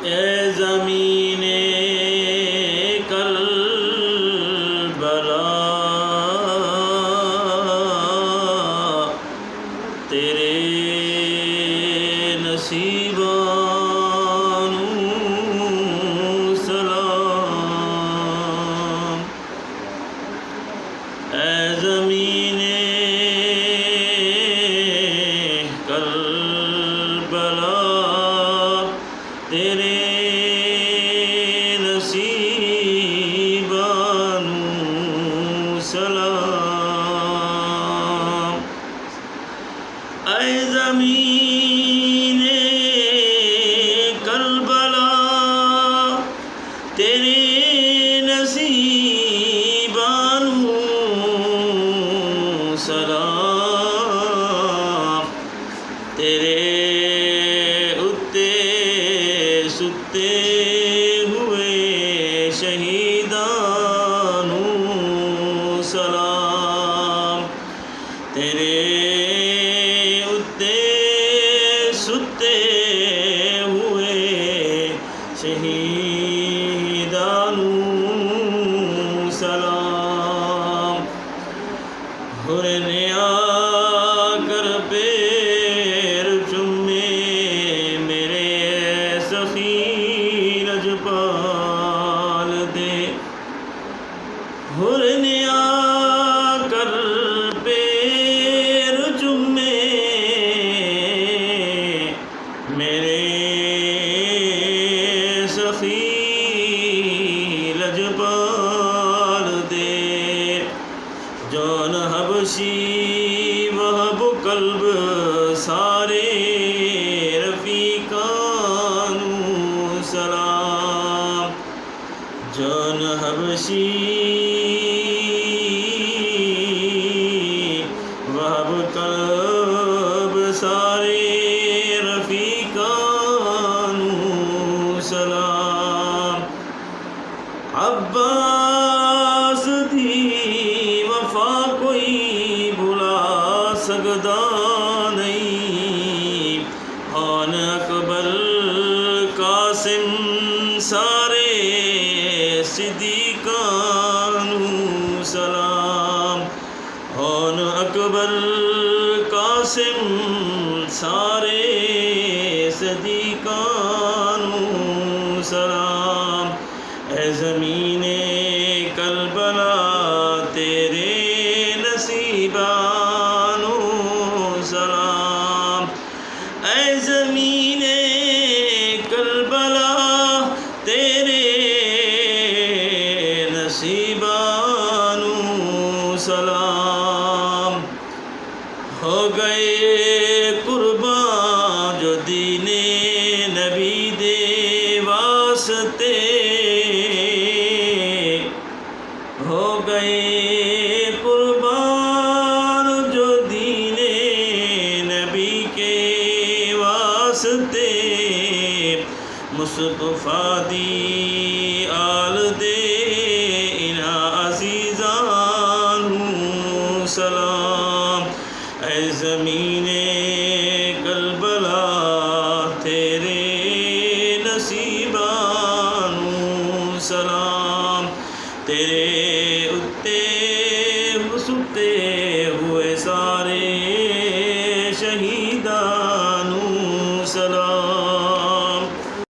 اے زمین کربلا تیرے نصیباں نوں سلام۔ اے زمین کربلا تیرے نصیباں نوں سلام۔ اے زمین کربلا تیرے نصیباں نوں سلام۔ تیرے اُتے ستے ہوئے شہیداں نوں سلام۔ تیرے اُتے ستے ہوئے شہیداں نوں سلام۔ ہر نے آ کر پیر چومے میرے سخی لجپال دے۔ ہر نے آ کر پیر چومے میرے سخی لجپال دے۔ جون حبشی وہب قلب سارے رفیقاں نوں سلام۔ جون حبشی وہب قلب سارے رفیقاں نوں سلام۔ عباس دی وفا کوئی بھلا سکدا نہیں۔ آن اکبر قاسم سارے صدیقاں نوں سلام۔ آن اکبر قاسم سارے صدیقاں نوں سلام۔ اے زمین کربلا تیرے نصیباں نوں سلام۔ اے زمین کربلا تیرے نصیباں نوں سلام۔ ہو گئے قرباں جو دین نبی دے واسطے۔ ہو گئے قربان جو دین نبی کے واسطے۔ مصطفیٰ دی آل دے انہاں عزیزاں نوں سلام۔ اے زمین کربلا تیرے نصیباں نوں سلام۔ تیرے